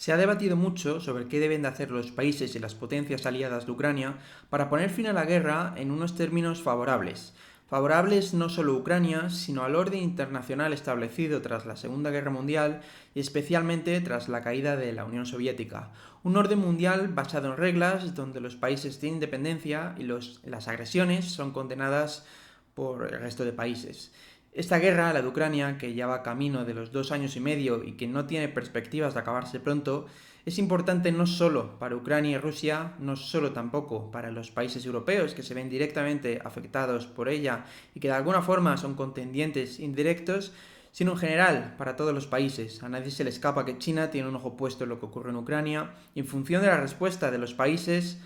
Se ha debatido mucho sobre qué deben de hacer los países y las potencias aliadas de Ucrania para poner fin a la guerra en unos términos favorables. Favorables no solo a Ucrania, sino al orden internacional establecido tras la Segunda Guerra Mundial y especialmente tras la caída de la Unión Soviética. Un orden mundial basado en reglas donde los países tienen independencia y las agresiones son condenadas por el resto de países. Esta guerra, la de Ucrania, que ya va camino de los 2 años y medio y que no tiene perspectivas de acabarse pronto, es importante no solo para Ucrania y Rusia, no solo tampoco para los países europeos que se ven directamente afectados por ella y que de alguna forma son contendientes indirectos, sino en general para todos los países. A nadie se le escapa que China tiene un ojo puesto en lo que ocurre en Ucrania y en función de la respuesta de los países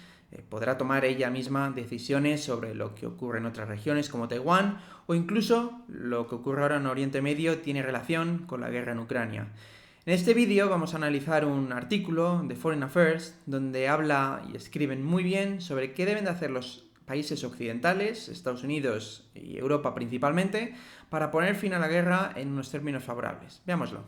podrá tomar ella misma decisiones sobre lo que ocurre en otras regiones como Taiwán o incluso lo que ocurre ahora en Oriente Medio tiene relación con la guerra en Ucrania. En este vídeo vamos a analizar un artículo de Foreign Affairs donde habla y escriben muy bien sobre qué deben de hacer los países occidentales, Estados Unidos y Europa principalmente, para poner fin a la guerra en unos términos favorables. Veámoslo.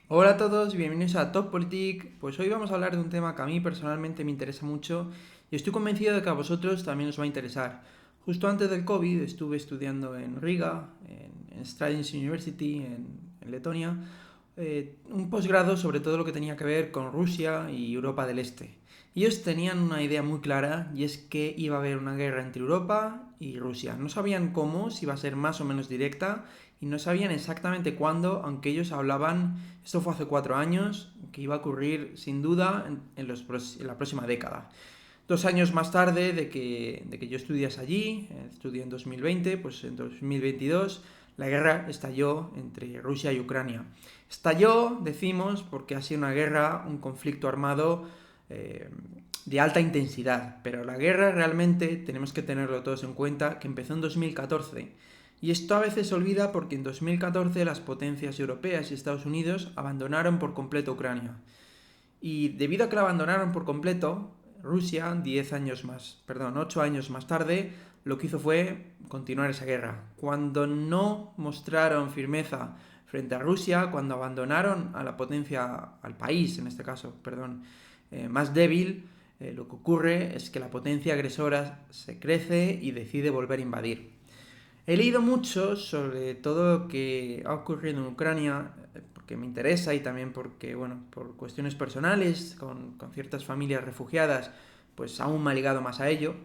Hola a todos, bienvenidos a Top Politic. Pues hoy vamos a hablar de un tema que a mí personalmente me interesa mucho y estoy convencido de que a vosotros también os va a interesar. Justo antes del COVID estuve estudiando en Riga, en Stradins University, en Letonia, un posgrado sobre todo lo que tenía que ver con Rusia y Europa del Este. Y ellos tenían una idea muy clara y es que iba a haber una guerra entre Europa y Rusia. No sabían cómo, si iba a ser más o menos directa y no sabían exactamente cuándo, aunque ellos hablaban, esto fue hace 4 años, que iba a ocurrir sin duda en la próxima década. 2 años más tarde de que yo estudiase allí, estudié en 2020, pues en 2022 la guerra estalló entre Rusia y Ucrania. Estalló, decimos, porque ha sido una guerra, un conflicto armado de alta intensidad, pero la guerra realmente, tenemos que tenerlo todos en cuenta, que empezó en 2014. Y esto a veces se olvida porque en 2014 las potencias europeas y Estados Unidos abandonaron por completo Ucrania. Y debido a que la abandonaron por completo, Rusia, 8 años más tarde, lo que hizo fue continuar esa guerra. Cuando no mostraron firmeza frente a Rusia, cuando abandonaron a la potencia, al país en este caso, más débil, lo que ocurre es que la potencia agresora se crece y decide volver a invadir. He leído mucho sobre todo lo que ha ocurrido en Ucrania, porque me interesa y también porque, bueno, por cuestiones personales, con ciertas familias refugiadas, pues aún me ha ligado más a ello.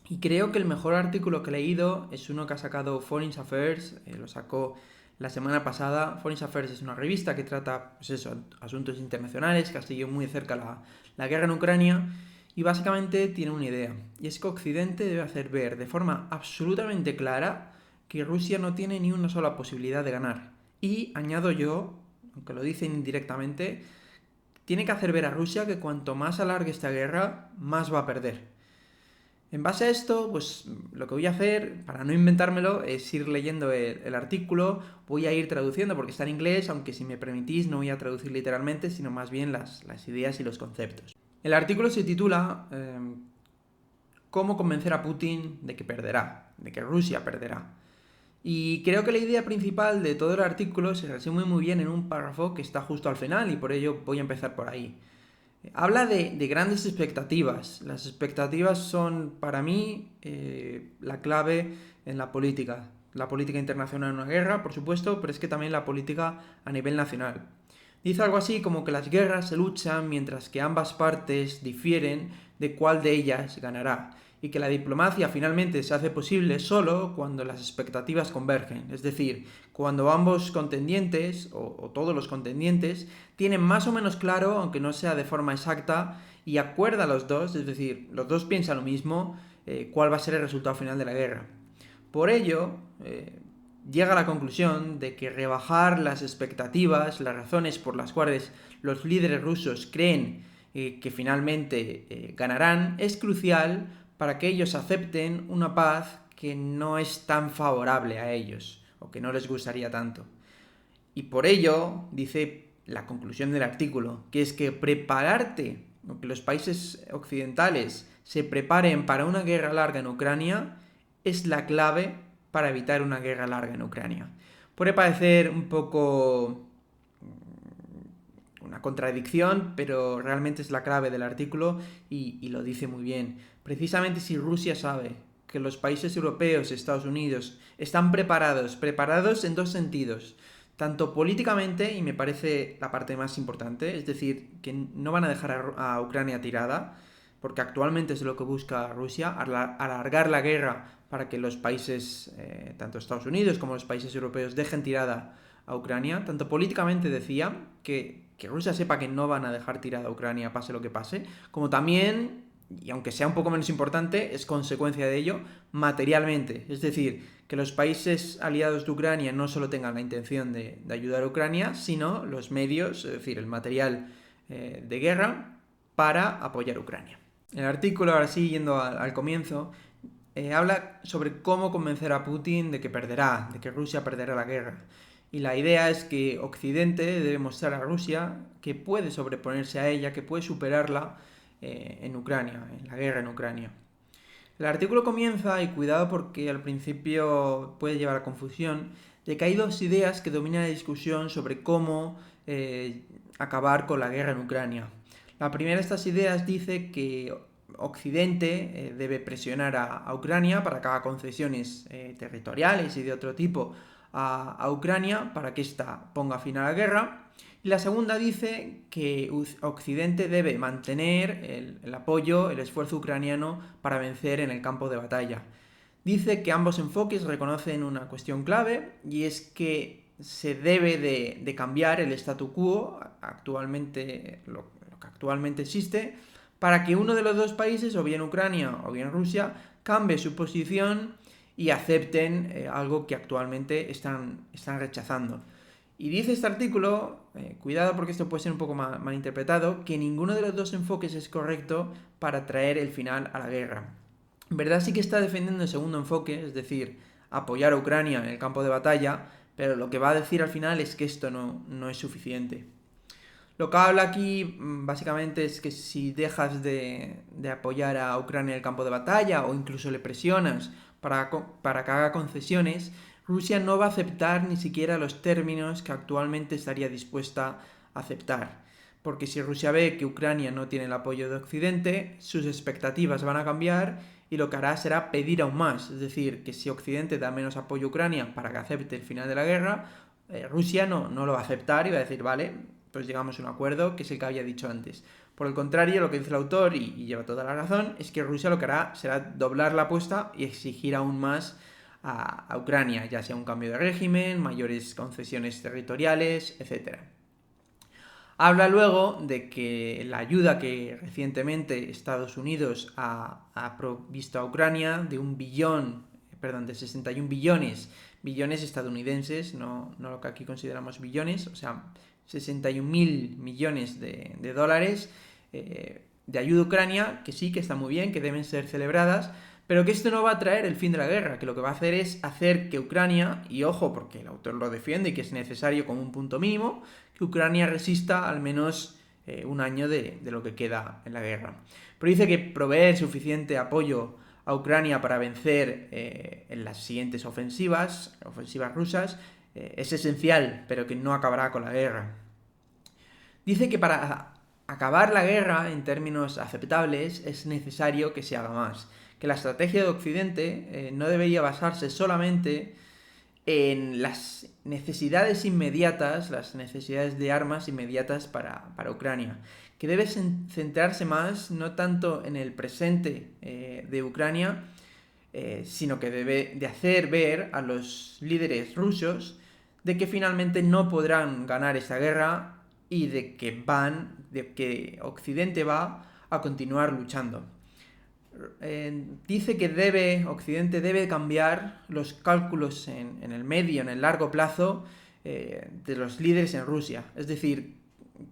Y creo que el mejor artículo que he leído es uno que ha sacado Foreign Affairs, lo sacó la semana pasada. Foreign Affairs es una revista que trata, pues eso, asuntos internacionales, que ha seguido muy de cerca la guerra en Ucrania, y básicamente tiene una idea, y es que Occidente debe hacer ver de forma absolutamente clara que Rusia no tiene ni una sola posibilidad de ganar. Y añado yo, aunque lo dicen indirectamente, tiene que hacer ver a Rusia que cuanto más alargue esta guerra, más va a perder. En base a esto, pues lo que voy a hacer, para no inventármelo, es ir leyendo el artículo, voy a ir traduciendo porque está en inglés, aunque si me permitís no voy a traducir literalmente, sino más bien las ideas y los conceptos. El artículo se titula ¿Cómo convencer a Putin de que perderá? De que Rusia perderá. Y creo que la idea principal de todo el artículo se resume muy bien en un párrafo que está justo al final y por ello voy a empezar por ahí. Habla de grandes expectativas. Las expectativas son para mí la clave en la política. La política internacional en una guerra, por supuesto, pero es que también la política a nivel nacional. Dice algo así como que las guerras se luchan mientras que ambas partes difieren de cuál de ellas ganará, y que la diplomacia finalmente se hace posible solo cuando las expectativas convergen, es decir, cuando ambos contendientes, o todos los contendientes, tienen más o menos claro, aunque no sea de forma exacta, y acuerdan los dos, es decir, los dos piensan lo mismo, cuál va a ser el resultado final de la guerra. Por ello, llega a la conclusión de que rebajar las expectativas, las razones por las cuales los líderes rusos creen que finalmente ganarán, es crucial para que ellos acepten una paz que no es tan favorable a ellos, o que no les gustaría tanto. Y por ello, dice la conclusión del artículo, que es que prepararte, o que los países occidentales se preparen para una guerra larga en Ucrania, es la clave para evitar una guerra larga en Ucrania. Puede parecer un poco una contradicción, pero realmente es la clave del artículo y lo dice muy bien. Precisamente si Rusia sabe que los países europeos y Estados Unidos están preparados en dos sentidos, tanto políticamente, y me parece la parte más importante, es decir, que no van a dejar a Ucrania tirada, porque actualmente es lo que busca Rusia, alargar la guerra para que los países, tanto Estados Unidos como los países europeos, dejen tirada a Ucrania. Tanto políticamente decía que Rusia sepa que no van a dejar tirada a Ucrania pase lo que pase, como también, y aunque sea un poco menos importante, es consecuencia de ello, materialmente. Es decir, que los países aliados de Ucrania no solo tengan la intención de ayudar a Ucrania, sino los medios, es decir, el material de guerra para apoyar a Ucrania. El artículo, ahora sí, yendo al comienzo, habla sobre cómo convencer a Putin de que perderá, de que Rusia perderá la guerra. Y la idea es que Occidente debe mostrar a Rusia que puede sobreponerse a ella, que puede superarla en Ucrania, en la guerra en Ucrania. El artículo comienza, y cuidado porque al principio puede llevar a confusión, de que hay dos ideas que dominan la discusión sobre cómo acabar con la guerra en Ucrania. La primera de estas ideas dice que Occidente debe presionar a Ucrania para que haga concesiones territoriales y de otro tipo a Ucrania para que ésta ponga fin a la guerra. Y la segunda dice que Occidente debe mantener el apoyo, el esfuerzo ucraniano para vencer en el campo de batalla. Dice que ambos enfoques reconocen una cuestión clave, y es que se debe de cambiar el statu quo, actualmente, lo que actualmente existe, para que uno de los dos países, o bien Ucrania o bien Rusia, cambie su posición y acepten algo que actualmente están rechazando. Y dice este artículo, cuidado porque esto puede ser un poco mal interpretado, que ninguno de los dos enfoques es correcto para traer el final a la guerra. En verdad sí que está defendiendo el segundo enfoque, es decir, apoyar a Ucrania en el campo de batalla, pero lo que va a decir al final es que esto no es suficiente. Lo que habla aquí básicamente es que si dejas de apoyar a Ucrania en el campo de batalla o incluso le presionas para que haga concesiones, Rusia no va a aceptar ni siquiera los términos que actualmente estaría dispuesta a aceptar. Porque si Rusia ve que Ucrania no tiene el apoyo de Occidente, sus expectativas van a cambiar y lo que hará será pedir aún más. Es decir, que si Occidente da menos apoyo a Ucrania para que acepte el final de la guerra, Rusia no lo va a aceptar y va a decir, vale, pues llegamos a un acuerdo, que es el que había dicho antes. Por el contrario, lo que dice el autor, y lleva toda la razón, es que Rusia lo que hará será doblar la apuesta y exigir aún más a Ucrania, ya sea un cambio de régimen, mayores concesiones territoriales, etc. Habla luego de que la ayuda que recientemente Estados Unidos ha provisto a Ucrania de 61 billones estadounidenses, no lo que aquí consideramos billones, o sea, 61.000 millones de dólares de ayuda a Ucrania, que sí, que está muy bien, que deben ser celebradas, pero que esto no va a traer el fin de la guerra, que lo que va a hacer es hacer que Ucrania, y ojo, porque el autor lo defiende y que es necesario como un punto mínimo, que Ucrania resista al menos un año de lo que queda en la guerra. Pero dice que proveer suficiente apoyo a Ucrania para vencer en las siguientes ofensivas rusas, es esencial, pero que no acabará con la guerra. Dice que para acabar la guerra en términos aceptables es necesario que se haga más, que la estrategia de Occidente no debería basarse solamente en las necesidades inmediatas, las necesidades de armas inmediatas para Ucrania, que debe centrarse más no tanto en el presente de Ucrania, sino que debe de hacer ver a los líderes rusos de que finalmente no podrán ganar esta guerra y de que Occidente va a continuar luchando. Dice que Occidente debe cambiar los cálculos en el medio, en el largo plazo de los líderes en Rusia. Es decir,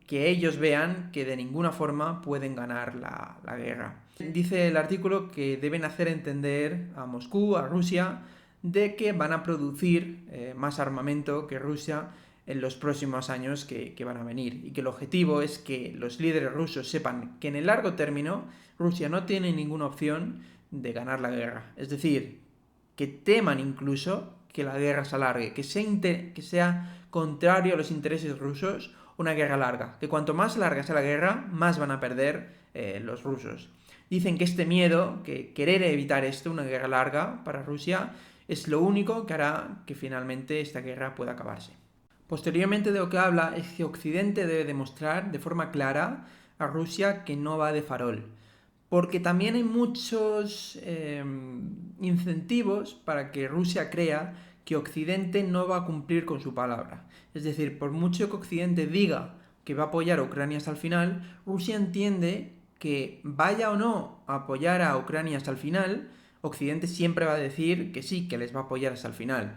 que ellos vean que de ninguna forma pueden ganar la guerra. Dice el artículo que deben hacer entender a Moscú, a Rusia, de que van a producir más armamento que Rusia en los próximos años que van a venir, y que el objetivo es que los líderes rusos sepan que en el largo término Rusia no tiene ninguna opción de ganar la guerra. Es decir, que teman incluso que la guerra se alargue, que sea contrario a los intereses rusos una guerra larga, que cuanto más larga sea la guerra, más van a perder los rusos. Dicen que este miedo, que querer evitar esto, una guerra larga para Rusia, es lo único que hará que finalmente esta guerra pueda acabarse. Posteriormente de lo que habla es que Occidente debe demostrar de forma clara a Rusia que no va de farol, porque también hay muchos incentivos para que Rusia crea que Occidente no va a cumplir con su palabra. Es decir, por mucho que Occidente diga que va a apoyar a Ucrania hasta el final, Rusia entiende que vaya o no a apoyar a Ucrania hasta el final, Occidente siempre va a decir que sí, que les va a apoyar hasta el final.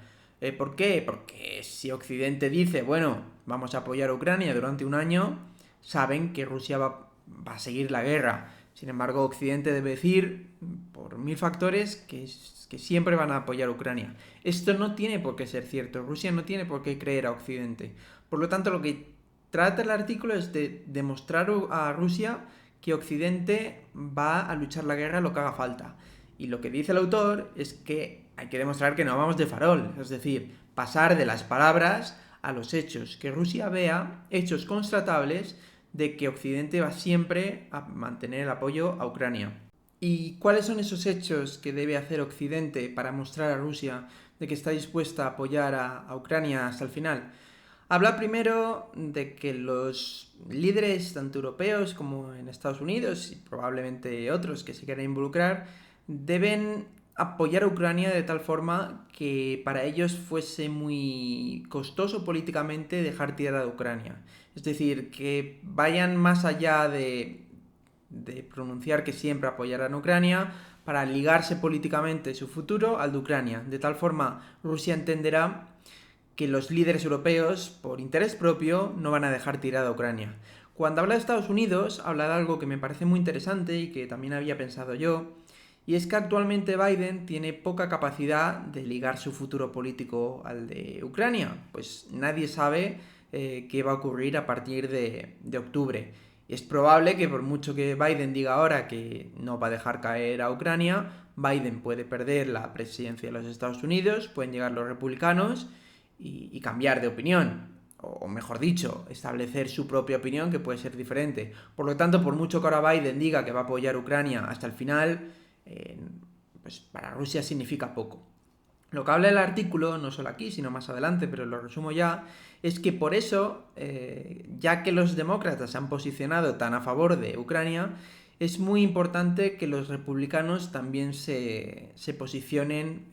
¿Por qué? Porque si Occidente dice, bueno, vamos a apoyar a Ucrania durante un año, saben que Rusia va a seguir la guerra. Sin embargo, Occidente debe decir, por mil factores, que siempre van a apoyar a Ucrania. Esto no tiene por qué ser cierto. Rusia no tiene por qué creer a Occidente. Por lo tanto, lo que trata el artículo es de demostrar a Rusia que Occidente va a luchar la guerra lo que haga falta. Y lo que dice el autor es que hay que demostrar que no vamos de farol, es decir, pasar de las palabras a los hechos, que Rusia vea hechos constatables de que Occidente va siempre a mantener el apoyo a Ucrania. ¿Y cuáles son esos hechos que debe hacer Occidente para mostrar a Rusia de que está dispuesta a apoyar a Ucrania hasta el final? Habla primero de que los líderes, tanto europeos como en Estados Unidos, y probablemente otros que se quieran involucrar, deben apoyar a Ucrania de tal forma que para ellos fuese muy costoso políticamente dejar tirada a Ucrania. Es decir, que vayan más allá de pronunciar que siempre apoyarán a Ucrania para ligarse políticamente su futuro al de Ucrania. De tal forma, Rusia entenderá que los líderes europeos, por interés propio, no van a dejar tirada a Ucrania. Cuando habla de Estados Unidos, habla de algo que me parece muy interesante y que también había pensado yo, y es que actualmente Biden tiene poca capacidad de ligar su futuro político al de Ucrania, pues nadie sabe qué va a ocurrir a partir de octubre. Es probable que por mucho que Biden diga ahora que no va a dejar caer a Ucrania, Biden puede perder la presidencia de los Estados Unidos, pueden llegar los republicanos y cambiar de opinión. O mejor dicho, establecer su propia opinión que puede ser diferente. Por lo tanto, por mucho que ahora Biden diga que va a apoyar a Ucrania hasta el final, pues para Rusia significa poco. Lo que habla el artículo, no solo aquí, sino más adelante, pero lo resumo ya, es que por eso, ya que los demócratas se han posicionado tan a favor de Ucrania, es muy importante que los republicanos también se posicionen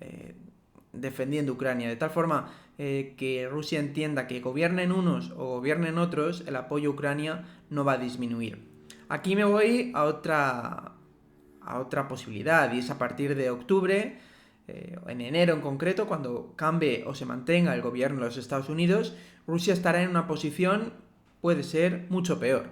defendiendo Ucrania, de tal forma que Rusia entienda que gobiernen unos o gobiernen otros, el apoyo a Ucrania no va a disminuir. Aquí me voy a otra posibilidad, y es a partir de octubre, en enero en concreto, cuando cambie o se mantenga el gobierno de los Estados Unidos, Rusia estará en una posición, puede ser, mucho peor.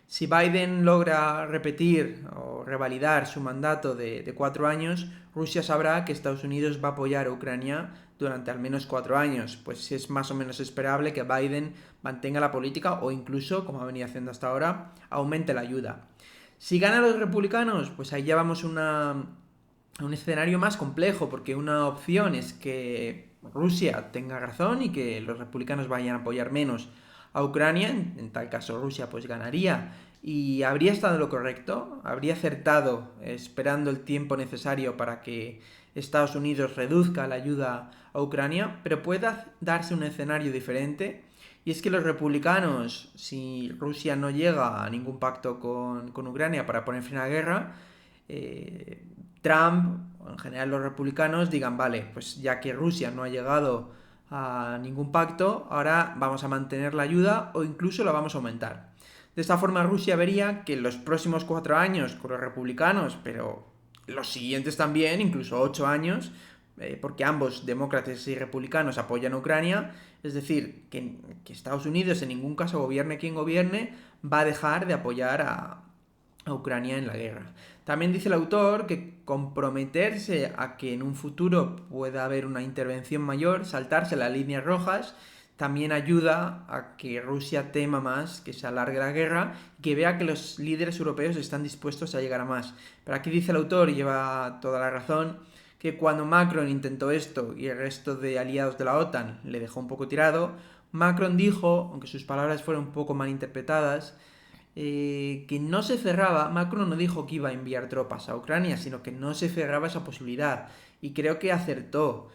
Si Biden logra repetir o revalidar su mandato de 4 años, Rusia sabrá que Estados Unidos va a apoyar a Ucrania durante al menos 4 años, pues es más o menos esperable que Biden mantenga la política o incluso, como ha venido haciendo hasta ahora, aumente la ayuda. Si ganan los republicanos, pues ahí ya vamos a un escenario más complejo, porque una opción es que Rusia tenga razón y que los republicanos vayan a apoyar menos a Ucrania, en tal caso Rusia pues ganaría y habría estado en lo correcto, habría acertado esperando el tiempo necesario para que Estados Unidos reduzca la ayuda a Ucrania, pero puede darse un escenario diferente, y es que los republicanos, si Rusia no llega a ningún pacto con Ucrania para poner fin a la guerra, Trump, o en general los republicanos, digan, vale, pues ya que Rusia no ha llegado a ningún pacto, ahora vamos a mantener la ayuda o incluso la vamos a aumentar. De esta forma Rusia vería que en los próximos 4 años con los republicanos, pero los siguientes también, incluso 8 años, porque ambos demócratas y republicanos apoyan a Ucrania, es decir, que Estados Unidos en ningún caso gobierne quien gobierne, va a dejar de apoyar a Ucrania en la guerra. También dice el autor que comprometerse a que en un futuro pueda haber una intervención mayor, saltarse las líneas rojas, también ayuda a que Rusia tema más que se alargue la guerra y que vea que los líderes europeos están dispuestos a llegar a más. Pero aquí dice el autor, y lleva toda la razón, que cuando Macron intentó esto y el resto de aliados de la OTAN le dejó un poco tirado, Macron dijo, aunque sus palabras fueron un poco malinterpretadas, que no se cerraba, Macron no dijo que iba a enviar tropas a Ucrania, sino que no se cerraba esa posibilidad. Y creo que acertó,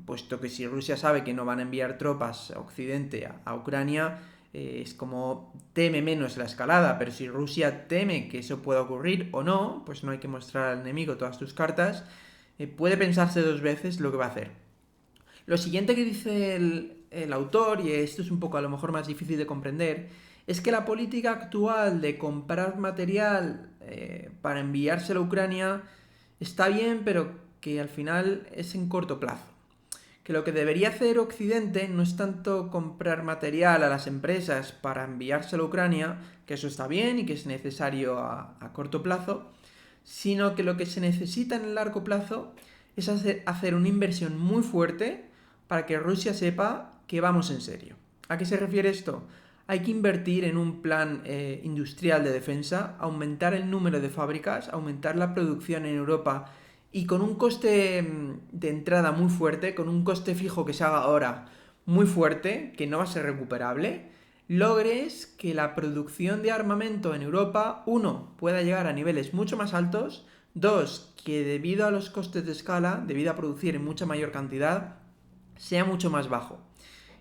puesto que si Rusia sabe que no van a enviar tropas a Occidente, a Ucrania, es como teme menos la escalada, pero si Rusia teme que eso pueda ocurrir o no, pues no hay que mostrar al enemigo todas tus cartas, puede pensarse dos veces lo que va a hacer. Lo siguiente que dice el autor, y esto es un poco a lo mejor más difícil de comprender, es que la política actual de comprar material para enviárselo a Ucrania está bien, pero que al final es en corto plazo. Que lo que debería hacer Occidente no es tanto comprar material a las empresas para enviárselo a Ucrania, que eso está bien y que es necesario a corto plazo, sino que lo que se necesita en el largo plazo es hacer una inversión muy fuerte para que Rusia sepa que vamos en serio. ¿A qué se refiere esto? Hay que invertir en un plan industrial de defensa, aumentar el número de fábricas, aumentar la producción en Europa y con un coste de entrada muy fuerte, con un coste fijo que se haga ahora muy fuerte, que no va a ser recuperable, logres que la producción de armamento en Europa, uno, pueda llegar a niveles mucho más altos, dos, que debido a los costes de escala, debido a producir en mucha mayor cantidad, sea mucho más bajo.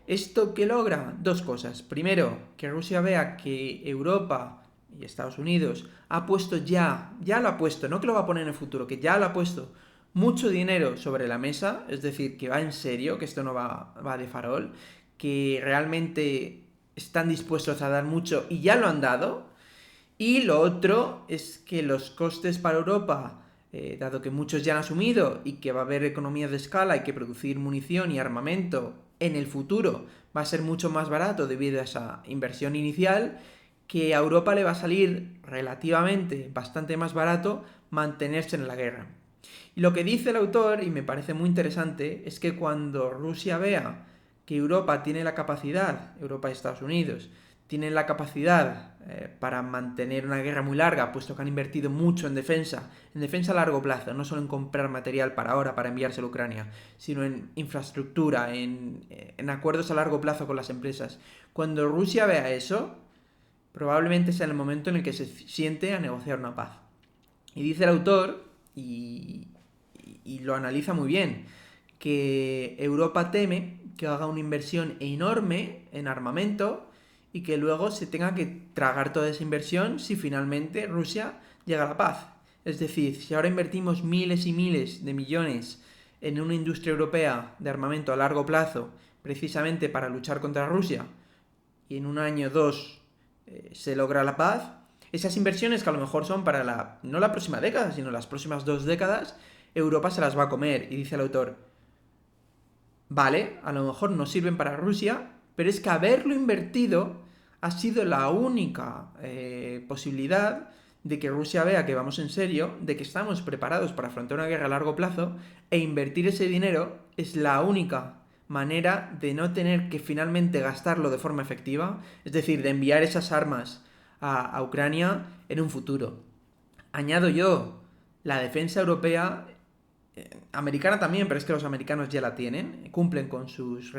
¿Esto qué logra? Dos cosas. Primero, que Rusia vea que Europa y Estados Unidos ha puesto ya lo ha puesto, no que lo va a poner en el futuro, que ya lo ha puesto mucho dinero sobre la mesa, es decir, que va en serio, que esto no va de farol, que realmente están dispuestos a dar mucho y ya lo han dado. Y lo otro es que los costes para Europa, dado que muchos ya han asumido y que va a haber economías de escala y que producir munición y armamento en el futuro va a ser mucho más barato debido a esa inversión inicial, que a Europa le va a salir relativamente bastante más barato mantenerse en la guerra. Y lo que dice el autor, y me parece muy interesante, es que cuando Rusia vea que Europa tiene la capacidad, Europa y Estados Unidos, tienen la capacidad para mantener una guerra muy larga, puesto que han invertido mucho en defensa a largo plazo, no solo en comprar material para ahora, para enviárselo a Ucrania, sino en infraestructura, en acuerdos a largo plazo con las empresas. Cuando Rusia vea eso, probablemente sea el momento en el que se siente a negociar una paz. Y dice el autor, y lo analiza muy bien, que Europa teme que haga una inversión enorme en armamento y que luego se tenga que tragar toda esa inversión si finalmente Rusia llega a la paz. Es decir, si ahora invertimos miles y miles de millones en una industria europea de armamento a largo plazo, precisamente para luchar contra Rusia, y en un año o dos se logra la paz, esas inversiones que a lo mejor son para no la próxima década, sino las próximas 2 décadas, Europa se las va a comer. Y dice el autor, vale, a lo mejor no sirven para Rusia, pero es que haberlo invertido ha sido la única posibilidad de que Rusia vea que vamos en serio, de que estamos preparados para afrontar una guerra a largo plazo, e invertir ese dinero es la única manera de no tener que finalmente gastarlo de forma efectiva, es decir, de enviar esas armas a Ucrania en un futuro. Añado yo, la defensa europea, americana también, pero es que los americanos ya la tienen, cumplen con sus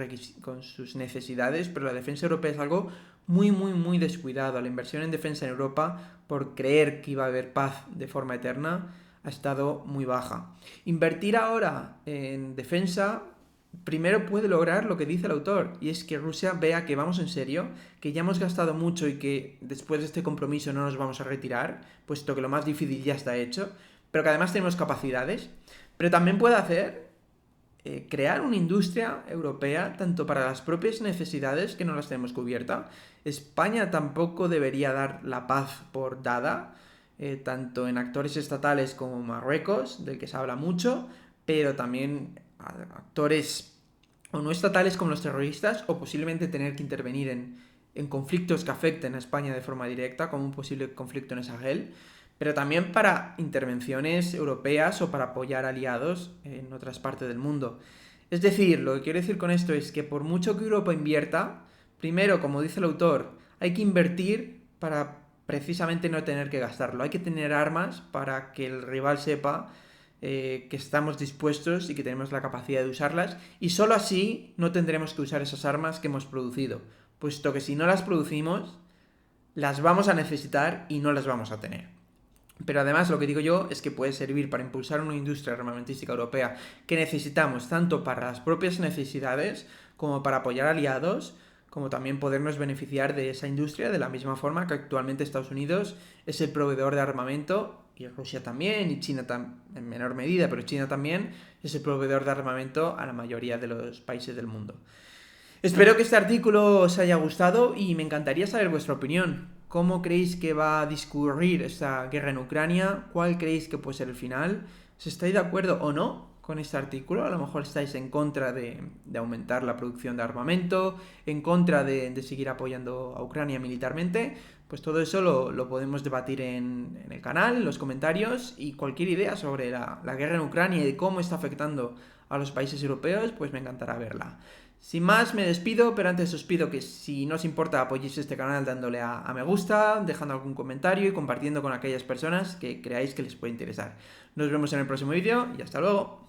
necesidades, pero la defensa europea es algo muy, muy, muy descuidado. La inversión en defensa en Europa, por creer que iba a haber paz de forma eterna, ha estado muy baja. Invertir ahora en defensa primero puede lograr lo que dice el autor, y es que Rusia vea que vamos en serio, que ya hemos gastado mucho y que después de este compromiso no nos vamos a retirar, puesto que lo más difícil ya está hecho, pero que además tenemos capacidades. Pero también puede hacer crear una industria europea tanto para las propias necesidades, que no las tenemos cubiertas. España tampoco debería dar la paz por dada, tanto en actores estatales como Marruecos, del que se habla mucho, pero también actores o no estatales como los terroristas, o posiblemente tener que intervenir en conflictos que afecten a España de forma directa, como un posible conflicto en el Sahel, pero también para intervenciones europeas o para apoyar aliados en otras partes del mundo. Es decir, lo que quiero decir con esto es que por mucho que Europa invierta, primero, como dice el autor, hay que invertir para precisamente no tener que gastarlo. Hay que tener armas para que el rival sepa que estamos dispuestos y que tenemos la capacidad de usarlas, y solo así no tendremos que usar esas armas que hemos producido, puesto que si no las producimos, las vamos a necesitar y no las vamos a tener. Pero además lo que digo yo es que puede servir para impulsar una industria armamentística europea que necesitamos tanto para las propias necesidades como para apoyar aliados, como también podernos beneficiar de esa industria de la misma forma que actualmente Estados Unidos es el proveedor de armamento, y Rusia también, y China en menor medida, pero China también es el proveedor de armamento a la mayoría de los países del mundo. Espero que este artículo os haya gustado y me encantaría saber vuestra opinión. ¿Cómo creéis que va a discurrir esta guerra en Ucrania? ¿Cuál creéis que puede ser el final? ¿Si estáis de acuerdo o no con este artículo? A lo mejor estáis en contra de aumentar la producción de armamento, en contra de seguir apoyando a Ucrania militarmente. Pues todo eso lo podemos debatir en el canal, en los comentarios, y cualquier idea sobre la guerra en Ucrania y de cómo está afectando a los países europeos, pues me encantará verla. Sin más, me despido, pero antes os pido que si no os importa apoyéis este canal dándole a me gusta, dejando algún comentario y compartiendo con aquellas personas que creáis que les puede interesar. Nos vemos en el próximo vídeo y hasta luego.